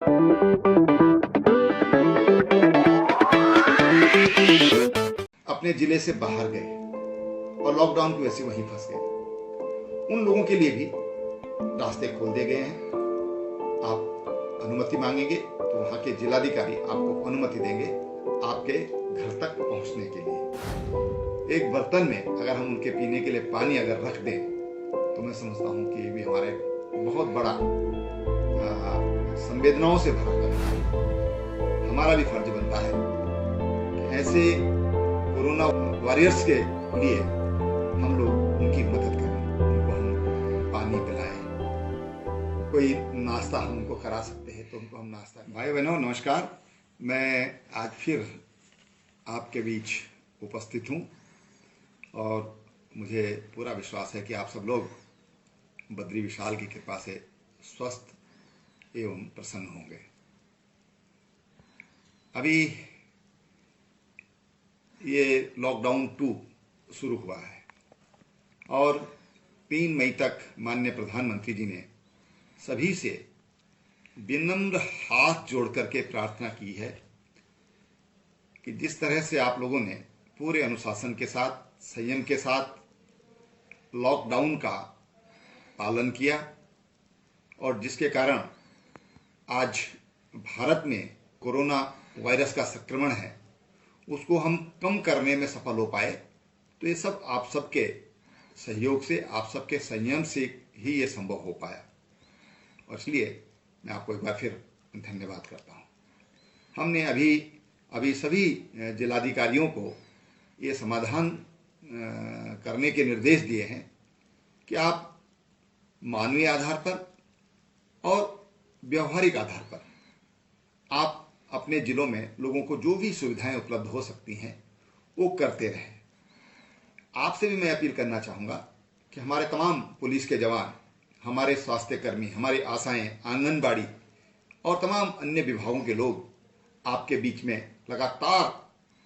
अपने जिले से बाहर गए और लॉकडाउन की वजह से वहीं फंस गए, उन लोगों के लिए भी रास्ते खोल दिए गए हैं। आप अनुमति मांगेंगे तो वहां के जिलाधिकारी आपको अनुमति देंगे आपके घर तक पहुंचने के लिए। एक बर्तन में अगर हम उनके पीने के लिए पानी अगर रख दें तो मैं समझता हूं कि ये भी हमारे बहुत बड़ा संवेदनाओं से भरा कर हमारा भी फर्ज बनता है कि ऐसे कोरोना वॉरियर्स के लिए हम लोग उनकी मदद करें, उनको हम पानी पिलाएं, कोई नाश्ता हम उनको करा सकते हैं तो उनको हम नाश्ता। भाई बहनों नमस्कार, मैं आज फिर आपके बीच उपस्थित हूँ और मुझे पूरा विश्वास है कि आप सब लोग बद्री विशाल की कृपा से स्वस्थ एवं प्रसन्न होंगे। अभी ये लॉकडाउन 2 शुरू हुआ है और 3 मई तक माननीय प्रधानमंत्री जी ने सभी से विनम्र हाथ जोड़ करके प्रार्थना की है कि जिस तरह से आप लोगों ने पूरे अनुशासन के साथ, संयम के साथ लॉकडाउन का पालन किया और जिसके कारण आज भारत में कोरोना वायरस का संक्रमण है उसको हम कम करने में सफल हो पाए, तो ये सब आप सबके सहयोग से, आप सबके संयम से ही ये संभव हो पाया और इसलिए मैं आपको एक बार फिर धन्यवाद करता हूँ। हमने अभी सभी जिलाधिकारियों को ये समाधान करने के निर्देश दिए हैं कि आप मानवीय आधार पर और व्यवहारिक आधार पर आप अपने जिलों में लोगों को जो भी सुविधाएं उपलब्ध हो सकती हैं वो करते रहें। आपसे भी मैं अपील करना चाहूँगा कि हमारे तमाम पुलिस के जवान, हमारे स्वास्थ्य कर्मी, हमारी आशाएं, आंगनबाड़ी और तमाम अन्य विभागों के लोग आपके बीच में लगातार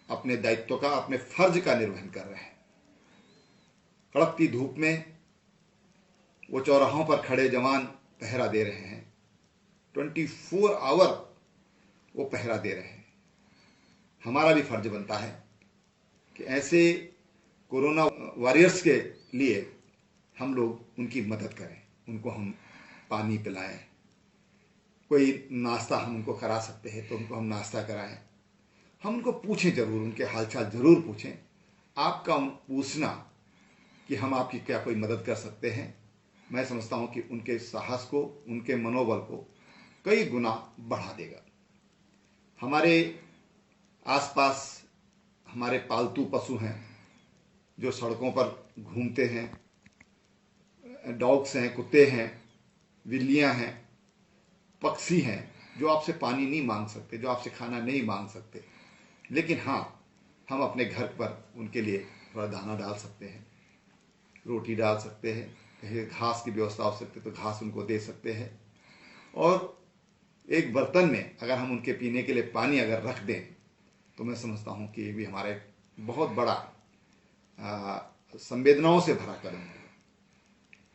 अपने दायित्व का, अपने फर्ज का निर्वहन कर रहे हैं। कड़कती धूप में वो चौराहों पर खड़े जवान पहरा दे रहे हैं, 24 आवर वो पहरा दे रहे हैं। हमारा भी फर्ज बनता है कि ऐसे कोरोना वॉरियर्स के लिए हम लोग उनकी मदद करें, उनको हम पानी पिलाएं, कोई नाश्ता हम उनको करा सकते हैं तो उनको हम नाश्ता कराएं, हम उनको पूछें जरूर, उनके हालचाल जरूर पूछें। आपका पूछना कि हम आपकी क्या कोई मदद कर सकते हैं, मैं समझता हूं कि उनके साहस को, उनके मनोबल को कई गुना बढ़ा देगा। हमारे आसपास हमारे पालतू पशु हैं जो सड़कों पर घूमते हैं, डॉग्स हैं, कुत्ते हैं, बिल्लियां हैं, पक्षी हैं जो आपसे पानी नहीं मांग सकते, जो आपसे खाना नहीं मांग सकते, लेकिन हाँ हम अपने घर पर उनके लिए थोड़ा दाना डाल सकते हैं, रोटी डाल सकते हैं, कहीं घास की व्यवस्था हो सकती है तो घास उनको दे सकते हैं और एक बर्तन में अगर हम उनके पीने के लिए पानी अगर रख दें तो मैं समझता हूं कि ये भी हमारे बहुत बड़ा संवेदनाओं से भरा कदम है।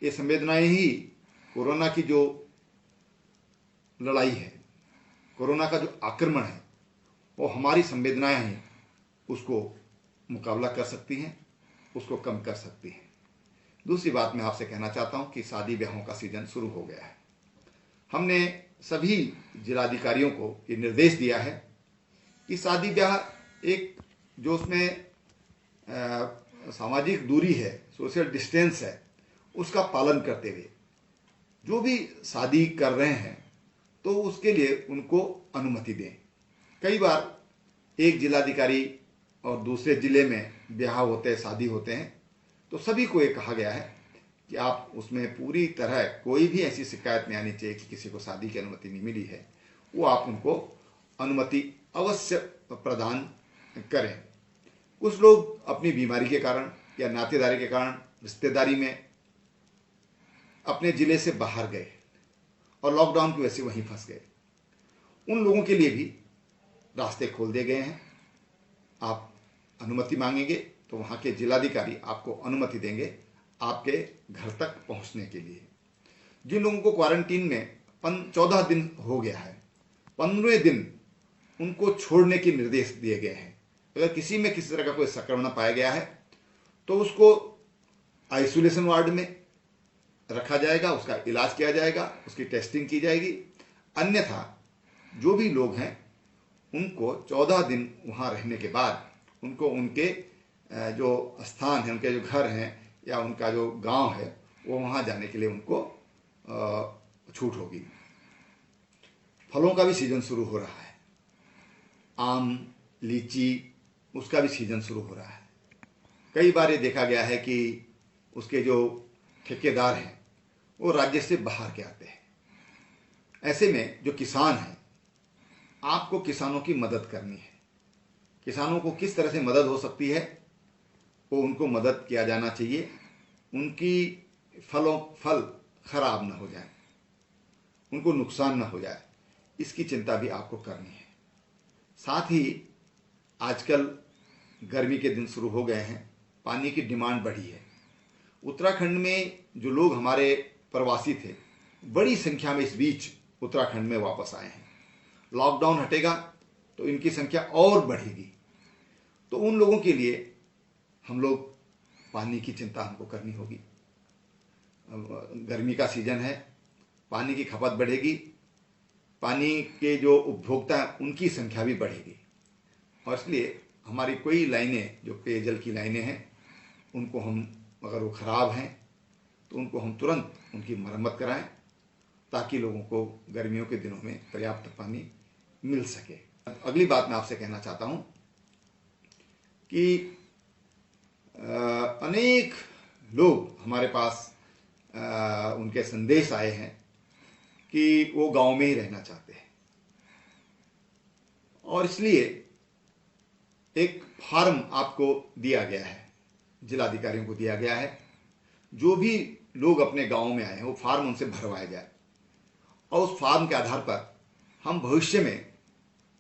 ये संवेदनाएं ही कोरोना की जो लड़ाई है, कोरोना का जो आक्रमण है, वो हमारी संवेदनाएं ही उसको मुकाबला कर सकती हैं, उसको कम कर सकती हैं। दूसरी बात मैं आपसे कहना चाहता हूं कि शादी ब्याहों का सीजन शुरू हो गया है। हमने सभी जिलाधिकारियों को ये निर्देश दिया है कि शादी ब्याह एक जो उसमें सामाजिक दूरी है, सोशल डिस्टेंस है, उसका पालन करते हुए जो भी शादी कर रहे हैं तो उसके लिए उनको अनुमति दें। कई बार एक जिलाधिकारी और दूसरे जिले में ब्याह होते हैं, शादी होते हैं, तो सभी को ये कहा गया है कि आप उसमें पूरी तरह कोई भी ऐसी शिकायत नहीं आनी चाहिए कि किसी को शादी की अनुमति नहीं मिली है, वो आप उनको अनुमति अवश्य प्रदान करें। कुछ लोग अपनी बीमारी के कारण या नातेदारी के कारण, रिश्तेदारी में अपने जिले से बाहर गए और लॉकडाउन की वजह से वहीं फंस गए, उन लोगों के लिए भी रास्ते खोल दिए गए हैं। आप अनुमति मांगेंगे तो वहां के जिलाधिकारी आपको अनुमति देंगे आपके घर तक पहुंचने के लिए। जिन लोगों को क्वारंटीन में 14 दिन हो गया है 15वें दिन उनको छोड़ने के निर्देश दिए गए हैं। अगर किसी में किसी तरह का कोई संक्रमण पाया गया है तो उसको आइसोलेशन वार्ड में रखा जाएगा, उसका इलाज किया जाएगा, उसकी टेस्टिंग की जाएगी। अन्यथा जो भी लोग हैं उनको 14 दिन वहाँ रहने के बाद उनको उनके जो स्थान है, उनके जो घर हैं या उनका जो गांव है, वो वहाँ जाने के लिए उनको छूट होगी। फलों का भी सीजन शुरू हो रहा है, आम, लीची, उसका भी सीजन शुरू हो रहा है। कई बार ये देखा गया है कि उसके जो ठेकेदार हैं वो राज्य से बाहर के आते हैं। ऐसे में जो किसान हैं, आपको किसानों की मदद करनी है। किसानों को किस तरह से मदद हो सकती है, वो उनको मदद किया जाना चाहिए। उनकी फल खराब ना हो जाए, उनको नुकसान ना हो जाए, इसकी चिंता भी आपको करनी है। साथ ही आजकल गर्मी के दिन शुरू हो गए हैं, पानी की डिमांड बढ़ी है। उत्तराखंड में जो लोग हमारे प्रवासी थे, बड़ी संख्या में इस बीच उत्तराखंड में वापस आए हैं। लॉकडाउन हटेगा तो इनकी संख्या और बढ़ेगी। तो उन लोगों के लिए हम लोग पानी की चिंता हमको करनी होगी। गर्मी का सीजन है, पानी की खपत बढ़ेगी, पानी के जो उपभोक्ता हैं उनकी संख्या भी बढ़ेगी। और इसलिए हमारी कोई लाइनें, जो पेयजल की लाइनें हैं, उनको हम, अगर वो ख़राब हैं तो उनको हम तुरंत उनकी मरम्मत कराएं, ताकि लोगों को गर्मियों के दिनों में पर्याप्त पानी मिल सके। अगली बात मैं आपसे कहना चाहता हूं कि अनेक लोग हमारे पास उनके संदेश आए हैं कि वो गांव में ही रहना चाहते हैं, और इसलिए एक फॉर्म आपको दिया गया है, जिलाधिकारियों को दिया गया है। जो भी लोग अपने गांव में आए हैं वो फॉर्म उनसे भरवाया जाए, और उस फॉर्म के आधार पर हम भविष्य में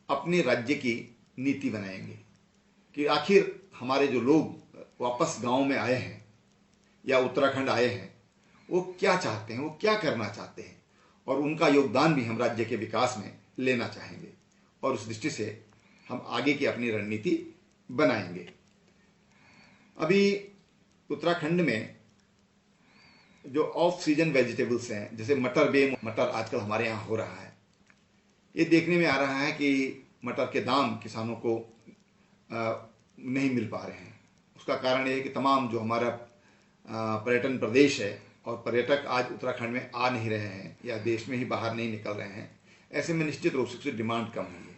अपने राज्य की नीति बनाएंगे कि आखिर हमारे जो लोग वापस गांव में आए हैं या उत्तराखंड आए हैं, वो क्या चाहते हैं, वो क्या करना चाहते हैं, और उनका योगदान भी हम राज्य के विकास में लेना चाहेंगे। और उस दृष्टि से हम आगे की अपनी रणनीति बनाएंगे। अभी उत्तराखंड में जो ऑफ सीजन वेजिटेबल्स हैं, जैसे मटर आजकल हमारे यहाँ हो रहा है, ये देखने में आ रहा है कि मटर के दाम किसानों को नहीं मिल पा रहे हैं। उसका कारण ये है कि तमाम जो हमारा पर्यटन प्रदेश है और पर्यटक आज उत्तराखंड में आ नहीं रहे हैं या देश में ही बाहर नहीं निकल रहे हैं। ऐसे में निश्चित रूप से डिमांड कम हुई है,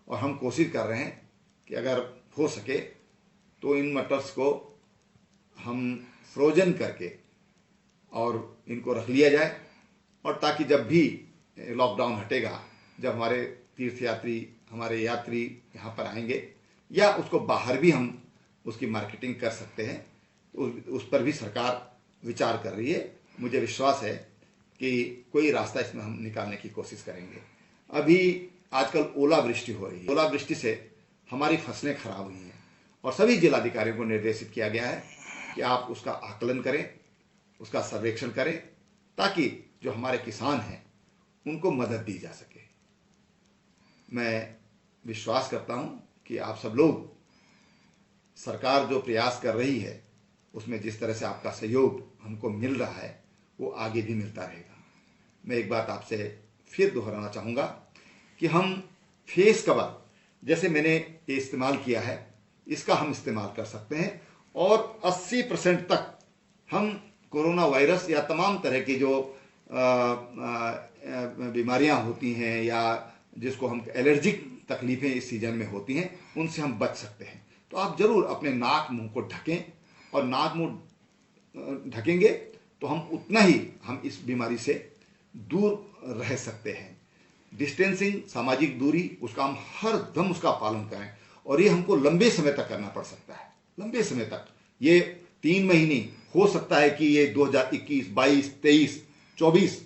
और हम कोशिश कर रहे हैं कि अगर हो सके तो इन मटर्स को हम फ्रोजन करके और इनको रख लिया जाए, और ताकि जब भी लॉकडाउन हटेगा, जब हमारे तीर्थयात्री, हमारे यात्री यहाँ पर आएंगे, या उसको बाहर भी हम उसकी मार्केटिंग कर सकते हैं, उस पर भी सरकार विचार कर रही है। मुझे विश्वास है कि कोई रास्ता इसमें हम निकालने की कोशिश करेंगे। अभी आजकल ओलावृष्टि हो रही है, ओलावृष्टि से हमारी फसलें खराब हुई हैं, और सभी जिलाधिकारियों को निर्देशित किया गया है कि आप उसका आकलन करें, उसका सर्वेक्षण करें, ताकि जो हमारे किसान हैं उनको मदद दी जा सके। मैं विश्वास करता हूं कि आप सब लोग, सरकार जो प्रयास कर रही है उसमें जिस तरह से आपका सहयोग हमको मिल रहा है, वो आगे भी मिलता रहेगा। मैं एक बात आपसे फिर दोहराना चाहूँगा कि हम फेस कवर, जैसे मैंने ये इस्तेमाल किया है, इसका हम इस्तेमाल कर सकते हैं, और 80% तक हम कोरोना वायरस या तमाम तरह की जो बीमारियां होती हैं या जिसको हम एलर्जिक तकलीफें इस सीजन में होती हैं, उनसे हम बच सकते हैं। तो आप जरूर अपने नाक मुंह को ढकें, और नाक मुंह ढकेंगे तो हम उतना ही हम इस बीमारी से दूर रह सकते हैं। डिस्टेंसिंग, सामाजिक दूरी, उसका हम हर दम उसका पालन करें, और ये हमको लंबे समय तक करना पड़ सकता है, लंबे समय तक। ये 3 महीने हो सकता है कि ये 2021, 22, 23, 24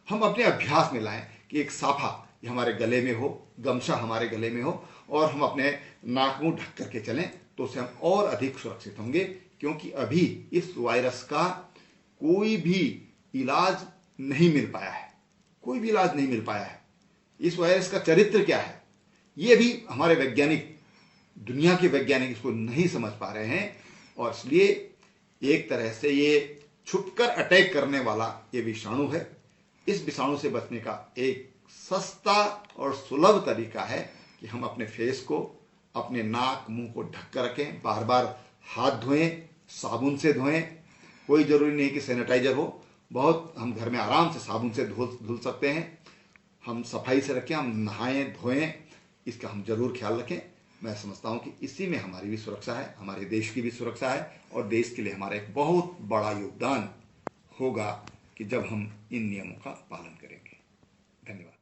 हम अपने अभ्यास में लाएं कि एक साफा ये हमारे गले में हो, गमछा हमारे गले में हो, और हम अपने नाक मुंह ढक करके चलें, तो उससे हम और अधिक सुरक्षित होंगे। क्योंकि अभी इस वायरस का कोई भी इलाज नहीं मिल पाया है, कोई भी इलाज नहीं मिल पाया है। इस वायरस का चरित्र क्या है, ये भी हमारे वैज्ञानिक, दुनिया के वैज्ञानिक इसको नहीं समझ पा रहे हैं। और इसलिए एक तरह से ये छुपकर अटैक करने वाला ये विषाणु है। इस विषाणु से बचने का एक सस्ता और सुलभ तरीका है कि हम अपने फेस को, अपने नाक मुंह को ढक कर रखें, बार बार हाथ धोएं, साबुन से धोएं। कोई जरूरी नहीं कि सैनिटाइजर हो, बहुत हम घर में आराम से साबुन से धुल सकते हैं। हम सफाई से रखें, हम नहाएं धोएं, इसका हम जरूर ख्याल रखें। मैं समझता हूं कि इसी में हमारी भी सुरक्षा है, हमारे देश की भी सुरक्षा है, और देश के लिए हमारा एक बहुत बड़ा योगदान होगा कि जब हम इन नियमों का पालन करेंगे। धन्यवाद।